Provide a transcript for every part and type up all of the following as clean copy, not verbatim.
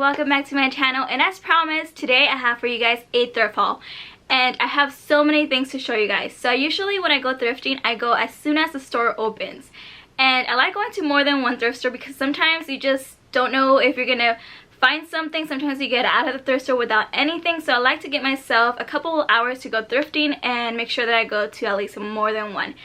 welcome back to my channel, and as promised, today I have for you guys a thrift haul. And I have so many things to show you guys. So usually when I go thrifting, I go as soon as the store opens. And I like going to more than one thrift store because sometimes you just don't know if you're gonna find something. Sometimes you get out of the thrift store without anything. So I like to get myself a couple of hours to go thrifting and make sure that I go to at least more than one.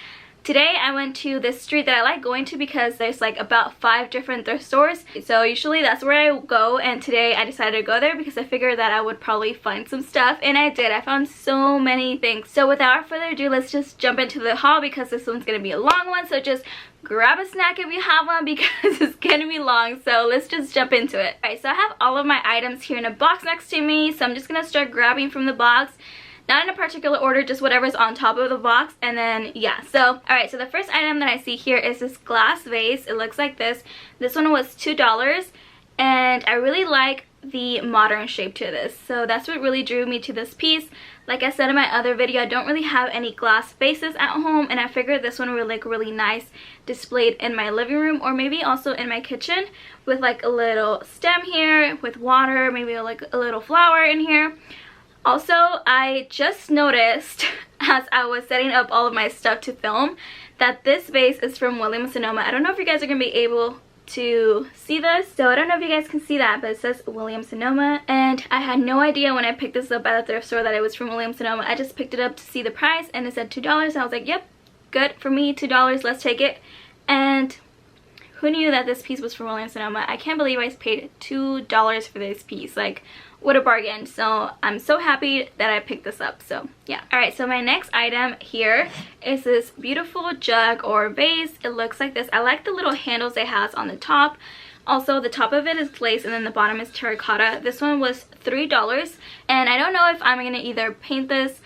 Today I went to this street that I like going to because there's like about 5 different thrift stores. So usually that's where I go, and today I decided to go there because I figured that I would probably find some stuff, and I did. I found so many things. So without further ado, let's just jump into the haul because this one's gonna be a long one. So just grab a snack if you have one because it's gonna be long. So let's just jump into it. Alright, so I have all of my items here in a box next to me. So I'm just gonna start grabbing from the box. Not in a particular order, just whatever's on top of the box, and then yeah. So alright, so the first item that I see here is this glass vase. It looks like this. This one was $2, and I really like the modern shape to this. So that's what really drew me to this piece. Like I said in my other video, I don't really have any glass vases at home, and I figured this one would look really nice displayed in my living room, or maybe also in my kitchen with like a little stem here with water, maybe like a little flower in here. Also, I just noticed as I was setting up all of my stuff to film that this vase is from Williams-Sonoma. I don't know if you guys are going to be able to see this. So I don't know if you guys can see that, but it says Williams-Sonoma. And I had no idea when I picked this up at the thrift store that it was from Williams-Sonoma. I just picked it up to see the price and it said $2. I was like, yep, good for me, $2, let's take it. And who knew that this piece was from Williams-Sonoma? I can't believe I paid $2 for this piece. Like, what a bargain. So I'm so happy that I picked this up. So yeah. Alright, so my next item here is this beautiful jug or vase. It looks like this. I like the little handles it has on the top. Also, the top of it is glazed and then the bottom is terracotta. This one was $3, and I don't know if I'm gonna either paint this,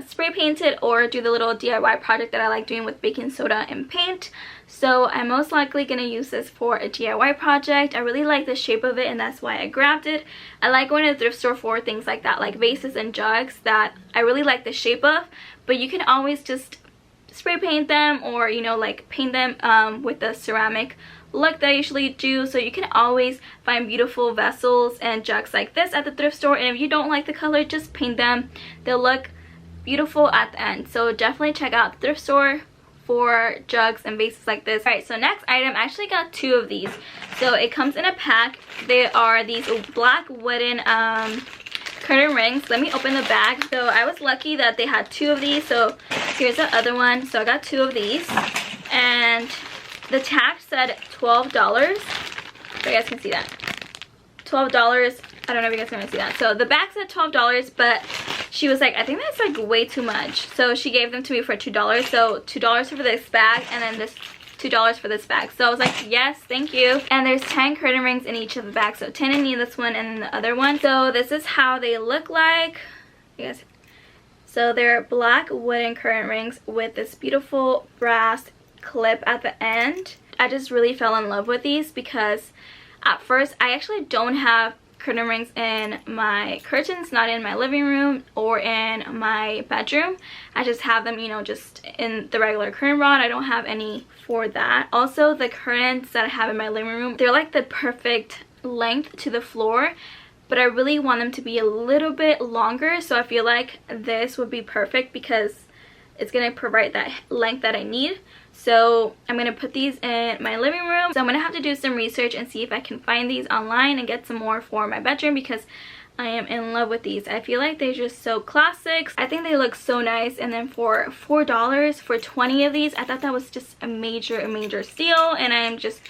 spray paint it, or do the little DIY project that I like doing with baking soda and paint. So I'm most likely going to use this for a DIY project. I really like the shape of it, and that's why I grabbed it. I like going to the thrift store for things like that, like vases and jugs that I really like the shape of, but you can always just spray paint them, or you know, like paint them with the ceramic look that I usually do. So you can always find beautiful vessels and jugs like this at the thrift store, and if you don't like the color, just paint them. They'll look beautiful at the end. So definitely check out the thrift store for jugs and vases like this. Alright, so next item, I actually got 2 of these. So it comes in a pack. They are these black wooden curtain rings. Let me open the bag. So I was lucky that they had 2 of these. So here's the other one. So I got 2 of these, and the tag said $12. So you guys can see that. $12. I don't know if you guys can see that. So the bag said $12, but she was like, I think that's like way too much. So she gave them to me for $2. So $2 for this bag, and then this $2 for this bag. So I was like, yes, thank you. And there's 10 curtain rings in each of the bags. So 10 in this one and then the other one. So this is how they look like. You guys. So they're black wooden curtain rings with this beautiful brass clip at the end. I just really fell in love with these because at first I actually don't have curtain rings in my curtains, not in my living room or in my bedroom. I just have them, you know, just in the regular curtain rod. I don't have any for that. Also, the curtains that I have in my living room, they're like the perfect length to the floor, but I really want them to be a little bit longer. So I feel like this would be perfect because it's gonna provide that length that I need. So I'm gonna put these in my living room. So I'm gonna have to do some research and see if I can find these online and get some more for my bedroom because I am in love with these. I feel like they're just so classic. I think they look so nice, and then for $4 for 20 of these, I thought that was just a major steal, and I'm just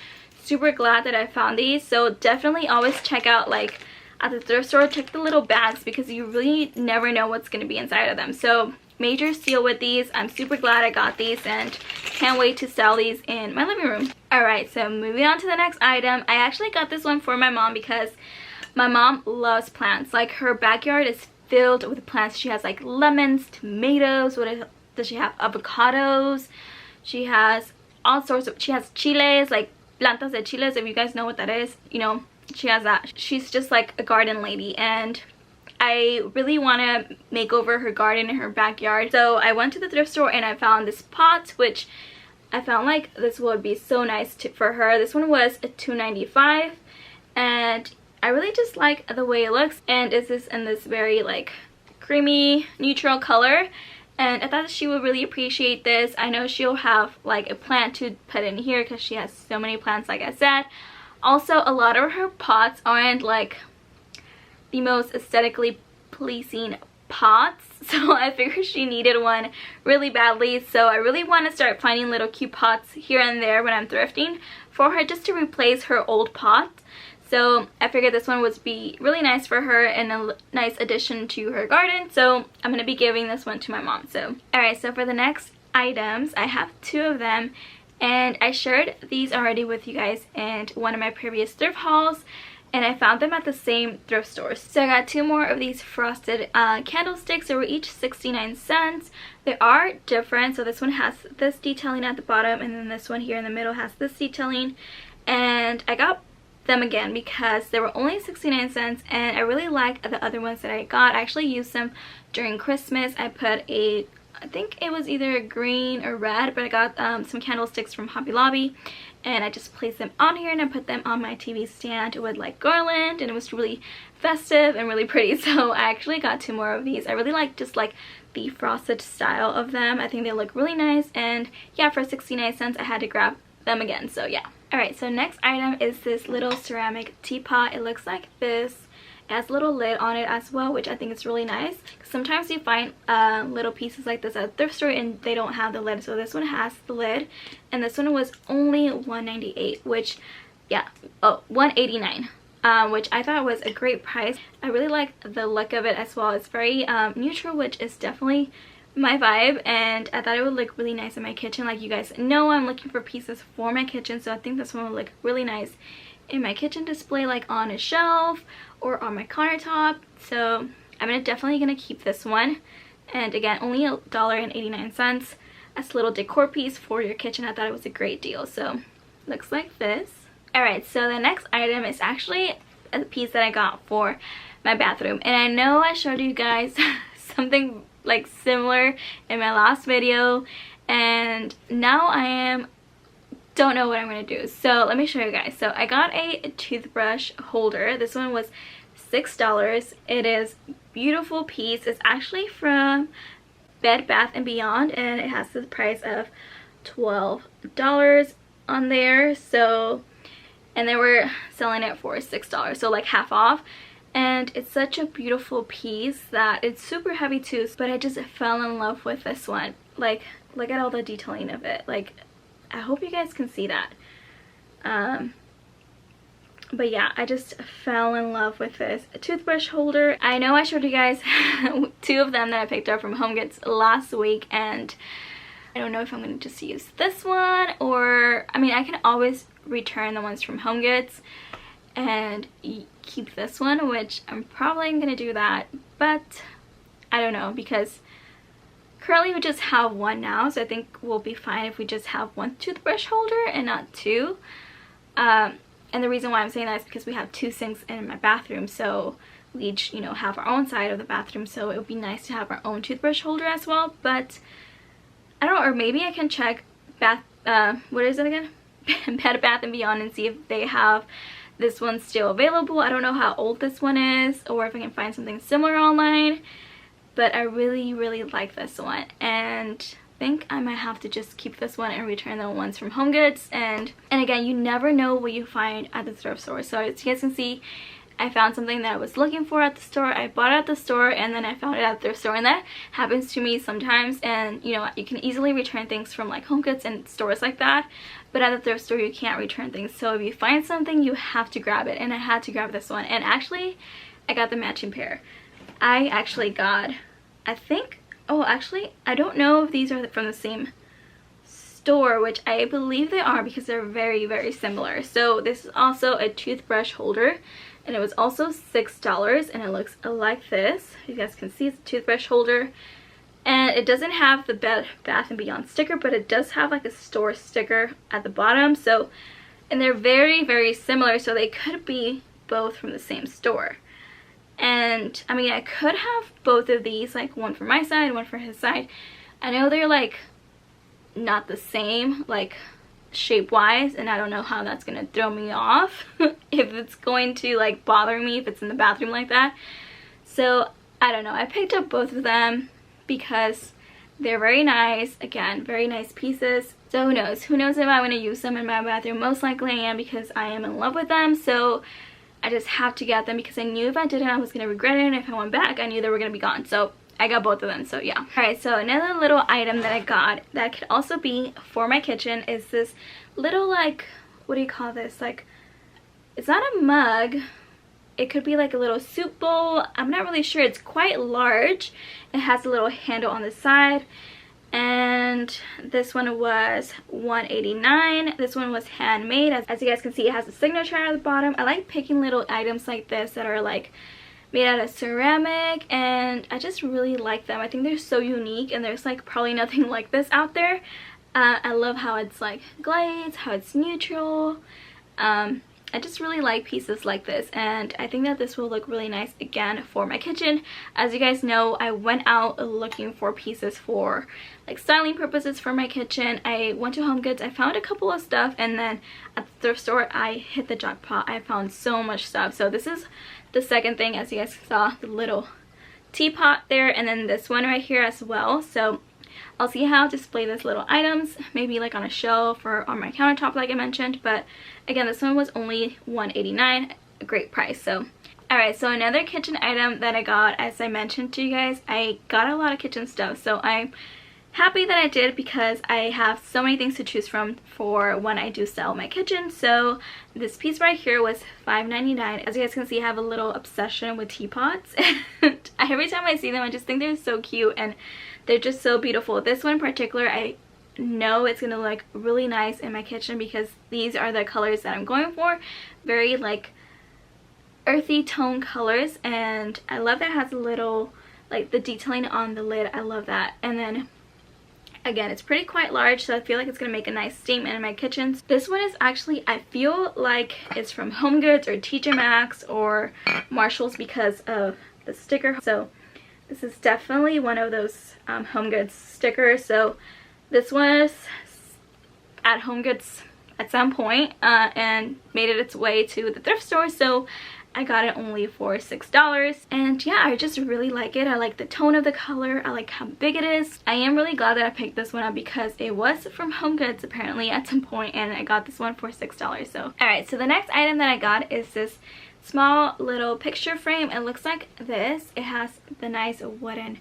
super glad that I found these. So definitely always check out, like at the thrift store, check the little bags because you really never know what's gonna be inside of them. So major steal with these. I'm super glad I got these and can't wait to sell these in my living room. Alright, so moving on to the next item. I actually got this one for my mom because my mom loves plants. Like, her backyard is filled with plants. She has like lemons, tomatoes, does she have? Avocados. She has all sorts of, she has chiles, like plantas de chiles, if you guys know what that is. You know, she has that. She's just like a garden lady, and I really want to make over her garden in her backyard. So I went to the thrift store and I found this pot, which I found like this would be so nice for her. This one was $2.95, and I really just like the way it looks, and it's this in this very like creamy neutral color, and I thought she would really appreciate this. I know she'll have like a plant to put in here because she has so many plants, like I said. Also, a lot of her pots aren't like the most aesthetically pleasing pots, so I figured she needed one really badly. So I really want to start finding little cute pots here and there when I'm thrifting for her, just to replace her old pots. So I figured this one would be really nice for her and a nice addition to her garden. So I'm going to be giving this one to my mom. So alright, so for the next items, I have two of them, and I shared these already with you guys in one of my previous thrift hauls, and I found them at the same thrift store. So I got two more of these frosted candlesticks. They were each 69 cents. They are different. So this one has this detailing at the bottom, and then this one here in the middle has this detailing. And I got them again because they were only 69 cents, and I really like the other ones that I got. I actually used them during Christmas. I put I think it was either green or red, but I got some candlesticks from Hobby Lobby, and I just placed them on here and I put them on my TV stand with like garland, and it was really festive and really pretty. So I actually got two more of these. I really like just like the frosted style of them. I think they look really nice, and yeah, for 69 cents I had to grab them again. So yeah. Alright, so next item is this little ceramic teapot. It looks like this. It has a little lid on it as well, which I think is really nice. Sometimes you find little pieces like this at a thrift store and they don't have the lid. So this one has the lid, and this one was only $1.98, which, yeah, oh, $1.89. Which I thought was a great price. I really like the look of it as well. It's very neutral, which is definitely my vibe, and I thought it would look really nice in my kitchen. Like you guys know, I'm looking for pieces for my kitchen, so I think this one would look really nice in my kitchen display, like on a shelf or on my countertop. So I'm definitely gonna keep this one, and again, only $1.89 as a little decor piece for your kitchen. I thought it was a great deal. So looks like this. Alright, so the next item is actually a piece that I got for my bathroom, and I know I showed you guys something like similar in my last video, and now don't know what I'm gonna do. So let me show you guys. So I got a toothbrush holder. This one was $6. It is a beautiful piece. It's actually from Bed Bath & Beyond, and it has the price of $12 on there. So, and they were selling it for $6, so like half off. And it's such a beautiful piece that it's super heavy too, but I just fell in love with this one. Like, look at all the detailing of it. Like, I hope you guys can see that. But yeah, I just fell in love with this toothbrush holder. I know I showed you guys two of them that I picked up from HomeGoods last week, and I don't know if I'm going to just use this one, or I mean, I can always return the ones from HomeGoods and keep this one, which I'm probably going to do that, but I don't know, because currently we just have one now, so I think we'll be fine if we just have one toothbrush holder and not two. And the reason why I'm saying that is because we have two sinks in my bathroom, so we each, you know, have our own side of the bathroom, so it would be nice to have our own toothbrush holder as well. But I don't know, or maybe I can check what is it again? Bed Bath & Beyond, and see if they have this one still available. I don't know how old this one is, or if I can find something similar online, but I really like this one, and I think I might have to just keep this one and return the ones from HomeGoods. And again, you never know what you find at the thrift store. So as you guys can see, I found something that I was looking for at the store, I bought it at the store, and then I found it at the thrift store, and that happens to me sometimes. And you know, you can easily return things from like HomeGoods and stores like that, but at the thrift store you can't return things. So if you find something, you have to grab it, and I had to grab this one. And actually, I got the matching pair. I actually got, I think, oh actually, I don't know if these are from the same store, which I believe they are because they're very similar. So this is also a toothbrush holder, and it was also $6, and it looks like this. You guys can see it's a toothbrush holder, and it doesn't have the Bed Bath & Beyond sticker, but it does have like a store sticker at the bottom. So, and they're very similar, so they could be both from the same store. And I mean, I could have both of these, like one for my side, one for his side. I know they're like not the same like shape wise, and I don't know how that's gonna throw me off if it's going to like bother me if it's in the bathroom like that. So I don't know, I picked up both of them because they're very nice. Again, very nice pieces. So who knows if I'm going to use them in my bathroom. Most likely I am, because I am in love with them. So I just have to get them, because I knew if I didn't I was going to regret it, and if I went back I knew they were going to be gone. So I got both of them, so yeah. Alright, so another little item that I got that could also be for my kitchen is this little, like, what do you call this? Like, it's not a mug. It could be like a little soup bowl. I'm not really sure. It's quite large. It has a little handle on the side. And this one was $1.89. This one was handmade. As you guys can see, it has a signature at the bottom. I like picking little items like this that are like made out of ceramic, and I just really like them. I think they're so unique, and there's like probably nothing like this out there. I love how it's like glazed, how it's neutral. I just really like pieces like this, and I think that this will look really nice again for my kitchen. As you guys know, I went out looking for pieces for like styling purposes for my kitchen. I went to HomeGoods, I found a couple of stuff, and then at the thrift store I hit the jackpot. I found so much stuff. So this is the second thing, as you guys saw, the little teapot there, and then this one right here as well. So I'll see how to display these little items, maybe like on a shelf or on my countertop like I mentioned. But again, this one was only $1.89, a great price. So alright, so another kitchen item that I got, as I mentioned to you guys, I got a lot of kitchen stuff. So I'm happy that I did, because I have so many things to choose from for when I do sell my kitchen. So this piece right here was $5.99. As you guys can see, I have a little obsession with teapots. And every time I see them, I just think they're so cute, and they're just so beautiful. This one in particular, I know it's gonna look really nice in my kitchen, because these are the colors that I'm going for. Very like earthy tone colors, and I love that it has a little like the detailing on the lid. I love that. And then again, it's pretty quite large, so I feel like it's gonna make a nice statement in my kitchen. This one is actually, I feel like it's from HomeGoods or TJ Maxx or Marshalls because of the sticker. So this is definitely one of those HomeGoods stickers. So this was at HomeGoods at some point and made it its way to the thrift store. So I got it only for $6. And yeah, I just really like it. I like the tone of the color. I like how big it is. I am really glad that I picked this one up, because it was from HomeGoods apparently at some point, and I got this one for $6. So alright, so the next item that I got is this small little picture frame. It looks like this. It has the nice wooden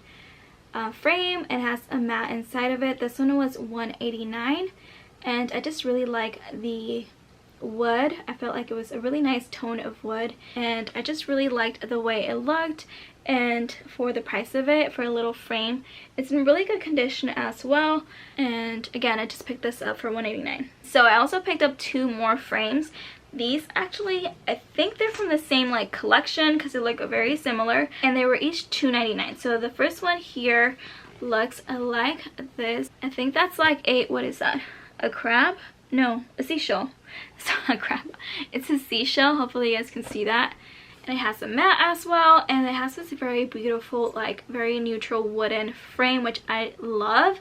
frame. It has a mat inside of it. This one was $1.89, and I just really like the wood. I felt like it was a really nice tone of wood, and I just really liked the way it looked. And for the price of it, for a little frame, it's in really good condition as well. And again, I just picked this up for $1.89. So I also picked up two more frames. These actually, I think they're from the same like collection, because they look very similar, and they were each $2.99. So the first one here looks like this. I think that's like a, what is that, a crab? No, a seashell. It's not a crab, it's a seashell. Hopefully you guys can see that. And it has a mat as well, and it has this very beautiful, like very neutral wooden frame, which I love.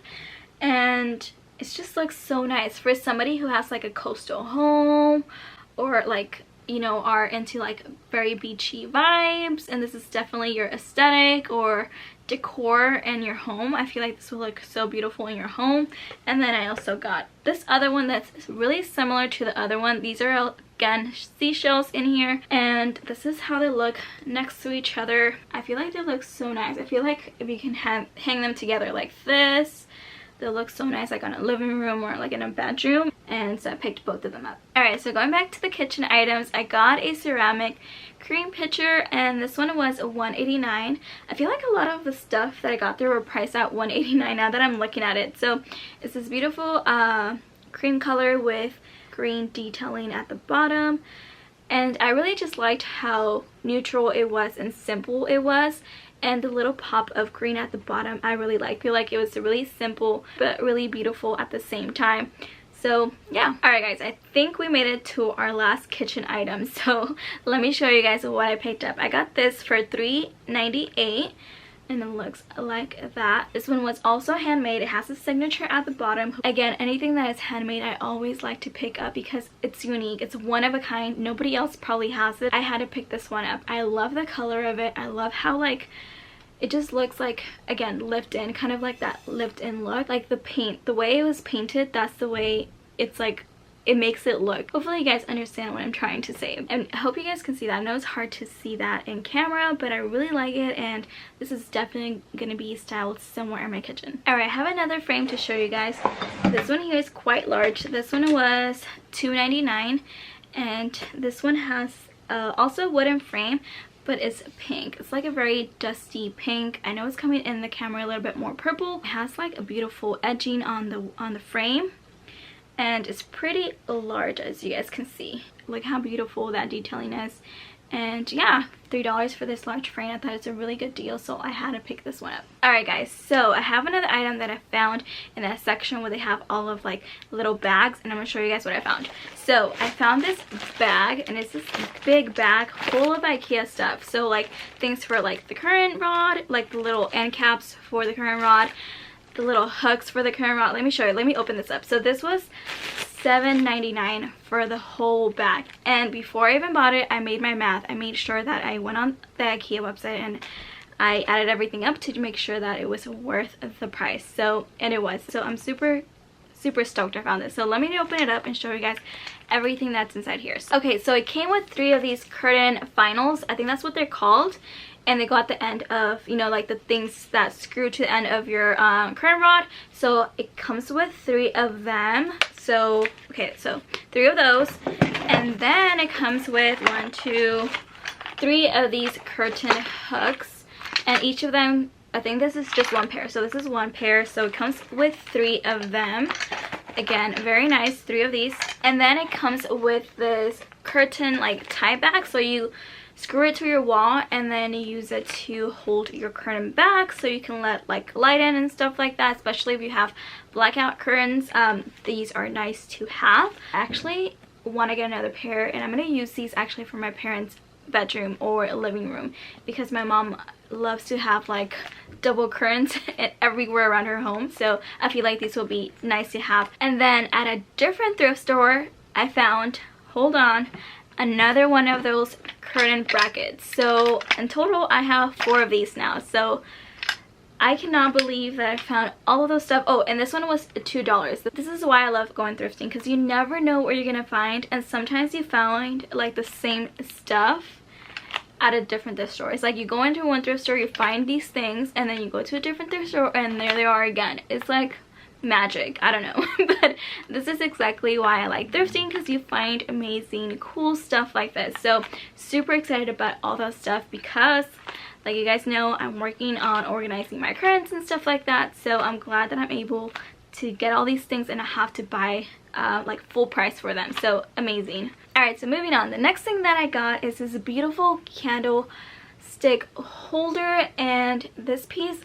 And it just looks so nice for somebody who has like a coastal home, or like, you know, are into like very beachy vibes, and this is definitely your aesthetic or decor in your home. I feel like this will look so beautiful in your home. And then I also got this other one that's really similar to the other one. These are again seashells in here, and this is how they look next to each other. I feel like they look so nice. I feel like if you can hang them together like this, they'll look so nice like on a living room or like in a bedroom. And so I picked both of them up. Alright, so going back to the kitchen items, I got a ceramic cream pitcher, and this one was $1.89. I feel like a lot of the stuff that I got there were priced at $1.89 now that I'm looking at it. So it's this beautiful cream color with green detailing at the bottom. And I really just liked how neutral it was and simple it was. And the little pop of green at the bottom I really like. I feel like it was really simple but really beautiful at the same time. So yeah. Alright guys, I think we made it to our last kitchen item. So let me show you guys what I picked up. I got this for $3.98. and it looks like that. This one was also handmade. It has a signature at the bottom. Again, anything that is handmade I always like to pick up because it's unique. It's one of a kind. Nobody else probably has it. I had to pick this one up. I love the color of it. I love how like it just looks like, again, lift in, kind of like that lift in look. Like the paint, the way it was painted, that's the way it's like it makes it look. Hopefully you guys understand what I'm trying to say, and I hope you guys can see that. I know it's hard to see that in camera, but I really like it, and this is definitely gonna be styled somewhere in my kitchen. All right, I have another frame to show you guys. This one here is quite large. This one was $2.99, and this one has also a wooden frame, but it's pink. It's like a very dusty pink. I know it's coming in the camera a little bit more purple. It has like a beautiful edging on the frame, and it's pretty large, as you guys can see. Look how beautiful that detailing is. And yeah, $3 for this large frame. I thought it's a really good deal, so I had to pick this one up. Alright guys, so I have another item that I found in that section where they have all of like little bags, and I'm going to show you guys what I found. So I found this bag, and it's this big bag full of IKEA stuff. So like things for like the current rod, like the little end caps for the current rod, the little hooks for the current rod. Let me show you. Let me open this up. So this was $7.99 for the whole bag, and before I even bought it, I made my math. I made sure that I went on the IKEA website and I added everything up to make sure that it was worth the price. So, and it was. So I'm super stoked I found this. So let me open it up and show you guys everything that's inside here. Okay, so it came with 3 of these curtain finals. I think that's what they're called. And they go at the end of, you know, like the things that screw to the end of your curtain rod. So it comes with 3 of them. So, okay, so 3 of those. And then it comes with 1, 2, 3 of these curtain hooks. And each of them, I think this is just 1 pair. So this is 1 pair. So it comes with 3 of them. Again, very nice, 3 of these. And then it comes with this curtain like tie back. So you screw it to your wall and then you use it to hold your curtain back, so you can let like light in and stuff like that, especially if you have blackout curtains. These are nice to have. I actually want to get another pair, and I'm going to use these actually for my parents' bedroom or living room, because my mom loves to have like double curtains everywhere around her home, so I feel like these will be nice to have. And then at a different thrift store I found, hold on, another one of those curtain brackets. So in total I have 4 of these now, so I cannot believe that I found all of those stuff. Oh, and this one was $2. This is why I love going thrifting, because you never know what you're gonna find, and sometimes you find like the same stuff at a different thrift store. It's like you go into one thrift store, you find these things, and then you go to a different thrift store and there they are again. It's like magic, I don't know. But this is exactly why I like thrifting, because you find amazing cool stuff like this. So super excited about all that stuff, because like you guys know, I'm working on organizing my curtains and stuff like that. So I'm glad that I'm able to get all these things and I have to buy like full price for them. So amazing. Alright, so moving on. The next thing that I got is this beautiful candlestick holder, and this piece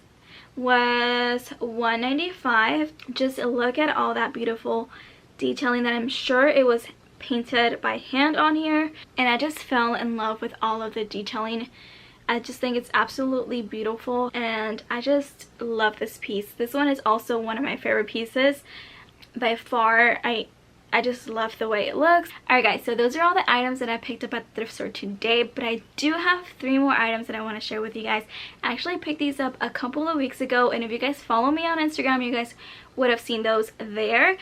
was $1.95. Just look at all that beautiful detailing that I'm sure it was painted by hand on here, and I just fell in love with all of the detailing. I just think it's absolutely beautiful, and I just love this piece. This one is also one of my favorite pieces by far. I just love the way it looks. Alright guys, so those are all the items that I picked up at the thrift store today, but I do have 3 more items that I want to share with you guys. I actually picked these up a couple of weeks ago, and if you guys follow me on Instagram, you guys would have seen those there.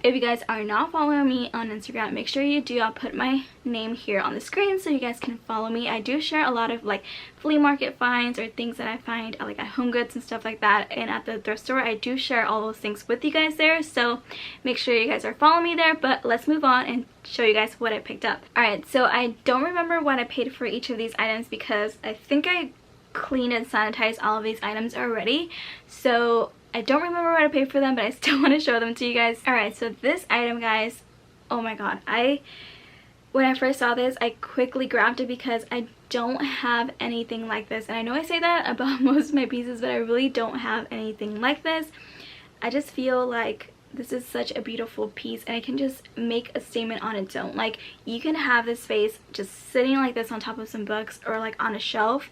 If you guys are not following me on Instagram, make sure you do. I'll put my name here on the screen so you guys can follow me. I do share a lot of like flea market finds or things that I find like at Home Goods and stuff like that, and at the thrift store I do share all those things with you guys there, so make sure you guys are following me there. But let's move on and show you guys what I picked up. Alright, so I don't remember what I paid for each of these items, because I think I cleaned and sanitized all of these items already, so I don't remember what I paid for them, but I still want to show them to you guys. Alright, so this item, guys, oh my god, when I first saw this, I quickly grabbed it because I don't have anything like this. And I know I say that about most of my pieces, but I really don't have anything like this. I just feel like this is such a beautiful piece, and it can just make a statement on its own. Like, you can have this vase just sitting like this on top of some books or like on a shelf,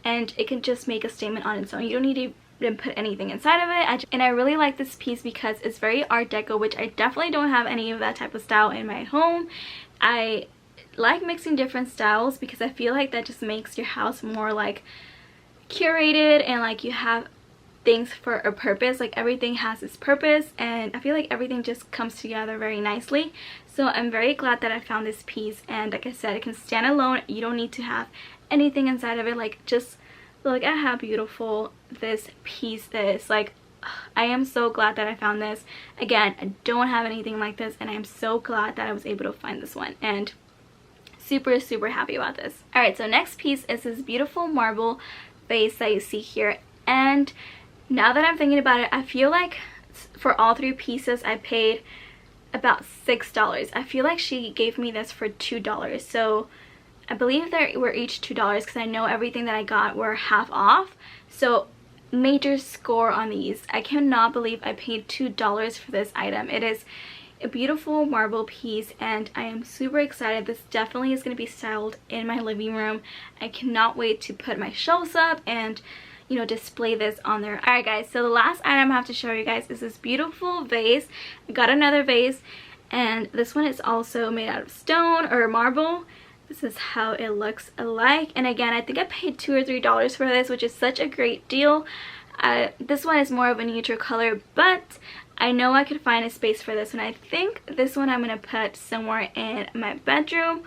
and it can just make a statement on its own. You don't need to didn't put anything inside of it. And I really like this piece because it's very art deco, which I definitely don't have any of that type of style in my home. I like mixing different styles because I feel like that just makes your house more like curated, and like you have things for a purpose. Like everything has its purpose, and I feel like everything just comes together very nicely. So I'm very glad that I found this piece, and like I said, it can stand alone. You don't need to have anything inside of it. Like, just look at how beautiful this piece is. Like, I am so glad that I found this. Again, I don't have anything like this, and I'm so glad that I was able to find this one, and super happy about this. Alright, so next piece is this beautiful marble vase that you see here, and now that I'm thinking about it, I feel like for all three pieces I paid about $6. I feel like she gave me this for $2, so I believe they were each $2 because I know everything that I got were half off. So major score on these. I cannot believe I paid $2 for this item. It is a beautiful marble piece, and I am super excited. This definitely is going to be styled in my living room. I cannot wait to put my shelves up and, you know, display this on there. Alright guys, so the last item I have to show you guys is this beautiful vase. I got another vase, and this one is also made out of stone or marble. This is how it looks like, and again, I think I paid $2 or $3 for this, which is such a great deal. This one is more of a neutral color, but I know I could find a space for this one. I think this one I'm going to put somewhere in my bedroom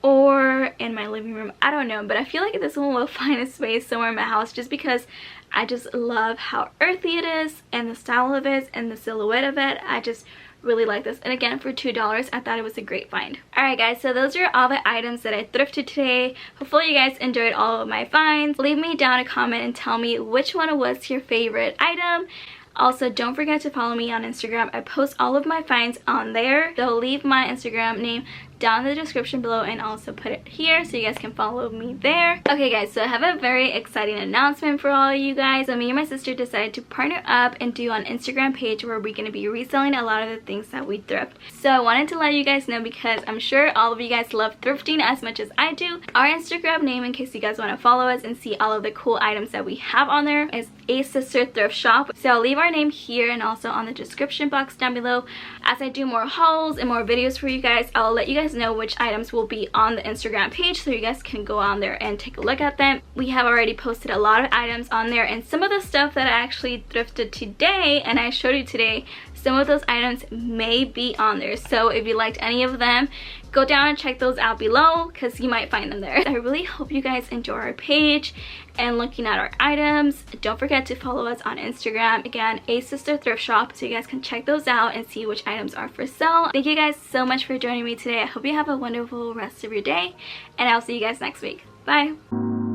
or in my living room. I don't know, but I feel like this one will find a space somewhere in my house just because I just love how earthy it is, and the style of it, and the silhouette of it. I just really like this, and again, for $2 I thought it was a great find. Alright guys, so those are all the items that I thrifted today. Hopefully you guys enjoyed all of my finds. Leave me down a comment and tell me which one was your favorite item. Also, don't forget to follow me on Instagram. I post all of my finds on there. So leave my Instagram name down in the description below, and also put it here so you guys can follow me there. Okay guys, so I have a very exciting announcement for all of you guys. So me and my sister decided to partner up and do an Instagram page where we're going to be reselling a lot of the things that we thrift. So I wanted to let you guys know because I'm sure all of you guys love thrifting as much as I do. Our Instagram name, in case you guys want to follow us and see all of the cool items that we have on there, is A Sister Thrift Shop. So I'll leave our name here and also on the description box down below. As I do more hauls and more videos for you guys, I'll let you guys know which items will be on the Instagram page so you guys can go on there and take a look at them. We have already posted a lot of items on there, and some of the stuff that I actually thrifted today and I showed you today, some of those items may be on there. So if you liked any of them, go down and check those out below because you might find them there. I really hope you guys enjoy our page and looking at our items. Don't forget to follow us on Instagram. Again, A Sister Thrift Shop, so you guys can check those out and see which items are for sale. Thank you guys so much for joining me today. I hope you have a wonderful rest of your day, and I'll see you guys next week. Bye!